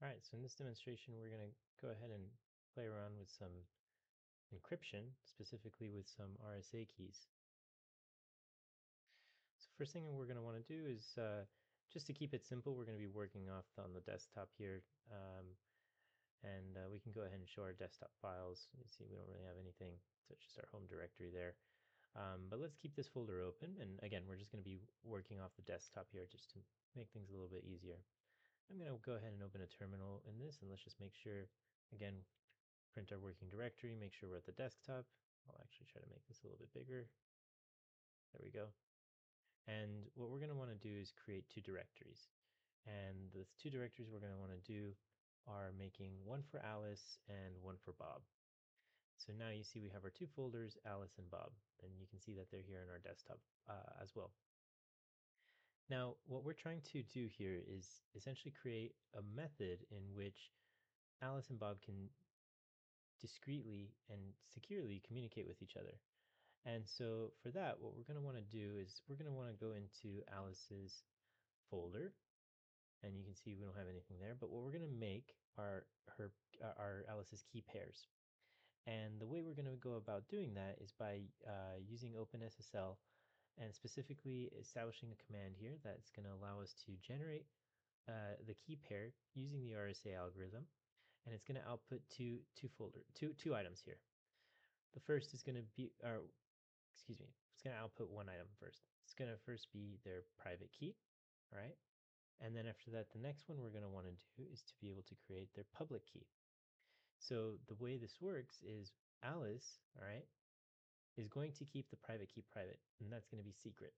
All right, so in this demonstration, we're going to go ahead and play around with some encryption, specifically with some RSA keys. So first thing we're going to want to do is just to keep it simple, we're going to be working off on the desktop here. And we can go ahead and show our desktop files. You see we don't really have anything, so it's just our home directory there. But let's keep this folder open. And again, we're just going to be working off the desktop here just to make things a little bit easier. I'm going to go ahead and open a terminal in this, and let's just make sure, again, print our working directory, make sure we're at the desktop. I'll actually try to make this a little bit bigger. There we go. And what we're going to want to do is create two directories. And the two directories we're going to want to do are making one for Alice and one for Bob. So now you see we have our two folders, Alice and Bob, and you can see that they're here in our desktop as well. Now, what we're trying to do here is essentially create a method in which Alice and Bob can discreetly and securely communicate with each other. And so for that, what we're going to want to do is we're going to want to go into Alice's folder, and you can see we don't have anything there, but what we're going to make are our Alice's key pairs. And the way we're going to go about doing that is by using OpenSSL and specifically establishing a command here that's going to allow us to generate the key pair using the RSA algorithm, and it's going to output two items here. The first is going to be, or excuse me, it's going to output one item first. It's going to first be their private key, all right? And then after that, the next one we're going to want to do is to be able to create their public key. So the way this works is Alice, all right, is going to keep the private key private, and that's going to be secret.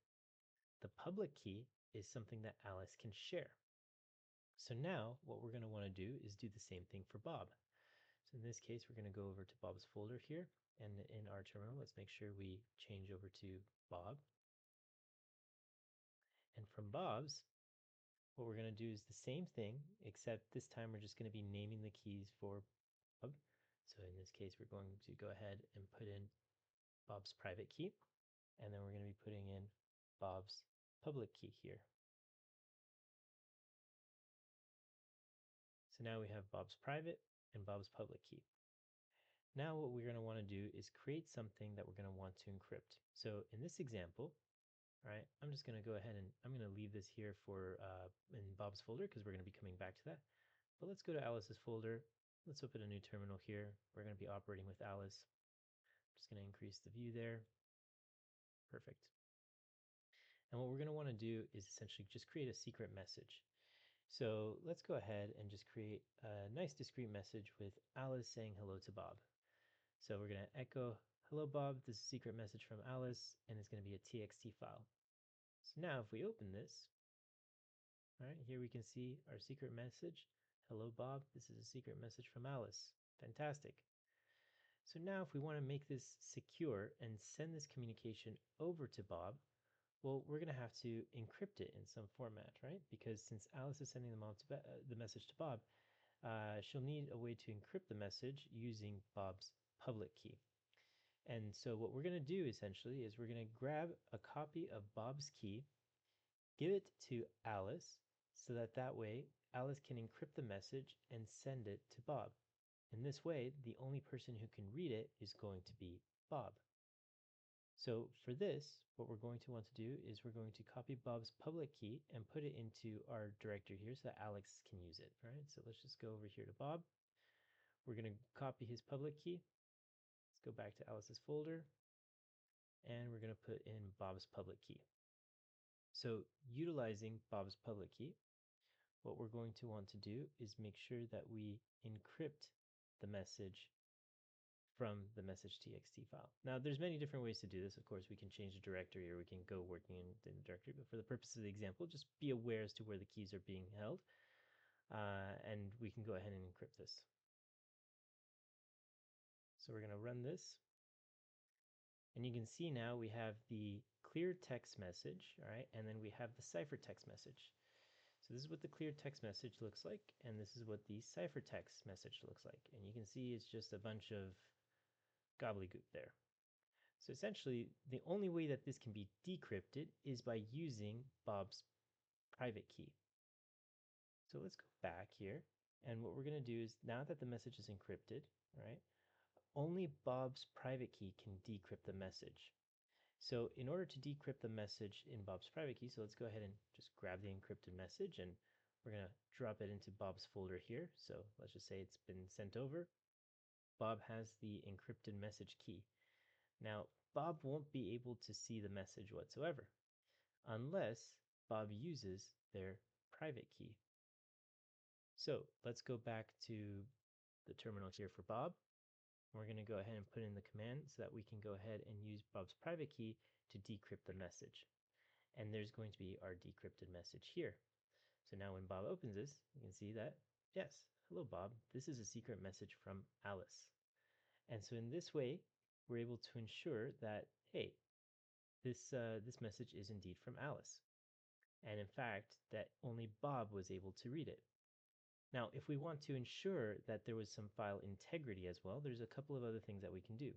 The public key is something that Alice can share. So now what we're going to want to do is do the same thing for Bob. So in this case, we're going to go over to Bob's folder here, and in our terminal, let's make sure we change over to Bob. And from Bob's, what we're going to do is the same thing, except this time we're just going to be naming the keys for Bob. So in this case, we're going to go ahead and put in Bob's private key, and then we're going to be putting in Bob's public key here. So now we have Bob's private and Bob's public key. Now what we're going to want to do is create something that we're going to want to encrypt. So in this example, all right, I'm just going to go ahead and I'm going to leave this here for in Bob's folder because we're going to be coming back to that. But let's go to Alice's folder. Let's open a new terminal here. We're going to be operating with Alice. I'm just going to increase the view there. Perfect. And what we're going to want to do is essentially just create a secret message. So let's go ahead and just create a nice discrete message with Alice saying hello to Bob. So we're going to echo, hello Bob, this is a secret message from Alice, and it's going to be a TXT file. So now if we open this, all right, here we can see our secret message. Hello Bob, this is a secret message from Alice. Fantastic. So now if we want to make this secure and send this communication over to Bob, well, we're going to have to encrypt it in some format, right? Because since Alice is sending the message to Bob, she'll need a way to encrypt the message using Bob's public key. And so what we're going to do essentially is we're going to grab a copy of Bob's key, give it to Alice, so that way Alice can encrypt the message and send it to Bob. In this way, the only person who can read it is going to be Bob. So for this, what we're going to want to do is we're going to copy Bob's public key and put it into our directory here so that Alex can use it. All right, so let's just go over here to Bob. We're going to copy his public key. Let's go back to Alice's folder, and we're going to put in Bob's public key. So utilizing Bob's public key, what we're going to want to do is make sure that we encrypt the message from the message.txt file. Now, there's many different ways to do this. Of course, we can change the directory or we can go working in the directory, but for the purpose of the example, just be aware as to where the keys are being held, and we can go ahead and encrypt this. So we're going to run this, and you can see now we have the clear text message, all right, and then we have the ciphertext message. So this is what the clear text message looks like, and this is what the ciphertext message looks like. And you can see it's just a bunch of gobbledygook there. So essentially, the only way that this can be decrypted is by using Bob's private key. So let's go back here, And what we're going to do is, now that the message is encrypted, right, only Bob's private key can decrypt the message. So in order to decrypt the message in Bob's private key, so let's go ahead and just grab the encrypted message, and we're going to drop it into Bob's folder here. So let's just say it's been sent over. Bob has the encrypted message key. Now, Bob won't be able to see the message whatsoever unless Bob uses their private key. So let's go back to the terminal here for Bob. We're going to go ahead and put in the command so that we can go ahead and use Bob's private key to decrypt the message. And there's going to be our decrypted message here. So now when Bob opens this, you can see that, yes, hello Bob, this is a secret message from Alice. And so in this way, we're able to ensure that, hey, this message is indeed from Alice. And in fact, that only Bob was able to read it. Now, if we want to ensure that there was some file integrity as well, there's a couple of other things that we can do.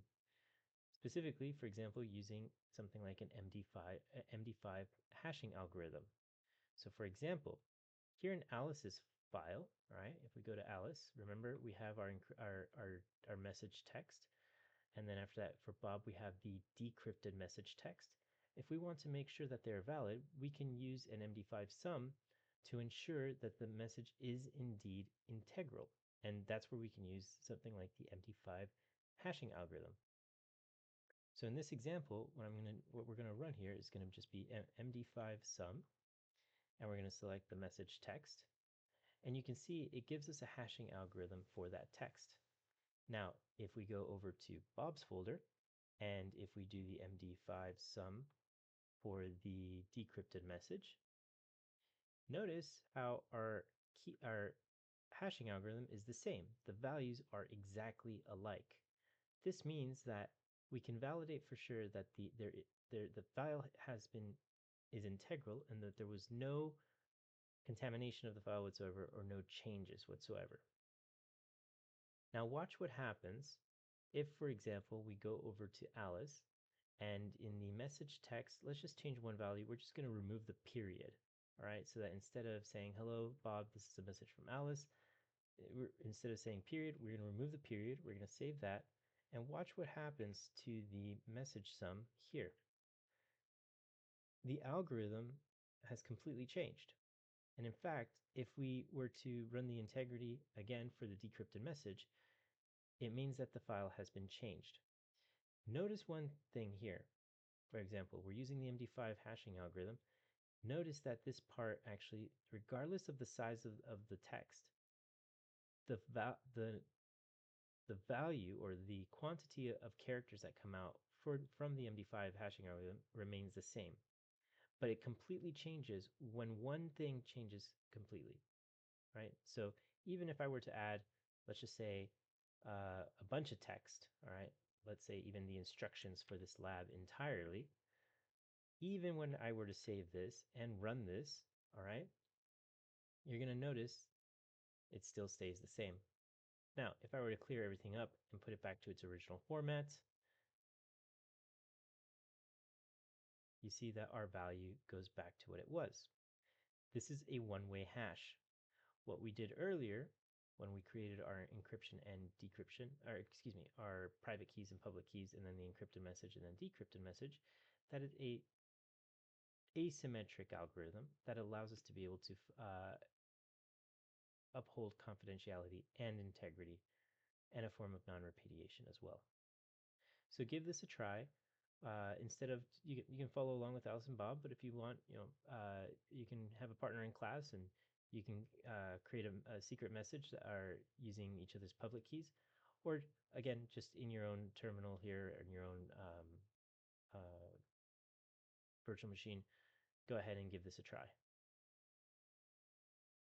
Specifically, for example, using something like an MD5 hashing algorithm. So for example, here in Alice's file, right, if we go to Alice, remember we have our message text. And then after that, for Bob, we have the decrypted message text. If we want to make sure that they're valid, we can use an MD5 sum to ensure that the message is indeed integral. And that's where we can use something like the MD5 hashing algorithm. So in this example, what we're going to run here is going to just be MD5 sum, and we're going to select the message text. And you can see it gives us a hashing algorithm for that text. Now, if we go over to Bob's folder, and if we do the MD5 sum for the decrypted message, notice how our hashing algorithm is the same. The values are exactly alike. This means that we can validate for sure that the file is integral and that there was no contamination of the file whatsoever or no changes whatsoever. Now watch what happens if, for example, we go over to Alice, and in the message text, let's just change one value. We're just going to remove the period. All right, so that instead of saying, hello, Bob, this is a message from Alice, instead of saying period, we're going to remove the period. We're going to save that, and watch what happens to the message sum here. The algorithm has completely changed. And in fact, if we were to run the integrity again for the decrypted message, it means that the file has been changed. Notice one thing here. For example, we're using the MD5 hashing algorithm. Notice that this part actually, regardless of the size of the text, the value or the quantity of characters that come out from the MD5 hashing algorithm remains the same. But it completely changes when one thing changes completely, right? So even if I were to add, let's just say, a bunch of text, all right? Let's say even the instructions for this lab entirely, even when I were to save this and run this, all right, you're going to notice it still stays the same. Now, if I were to clear everything up and put it back to its original format, you see that our value goes back to what it was. This is a one-way hash. What we did earlier when we created our encryption and decryption, or excuse me, our private keys and public keys, and then the encrypted message and then decrypted message, that is a asymmetric algorithm that allows us to be able to uphold confidentiality and integrity and a form of non-repudiation as well. So give this a try. Instead of you can follow along with Alice and Bob, but if you want, you can have a partner in class and you can create a secret message that are using each other's public keys, or again, just in your own terminal here in your own virtual machine, go ahead and give this a try.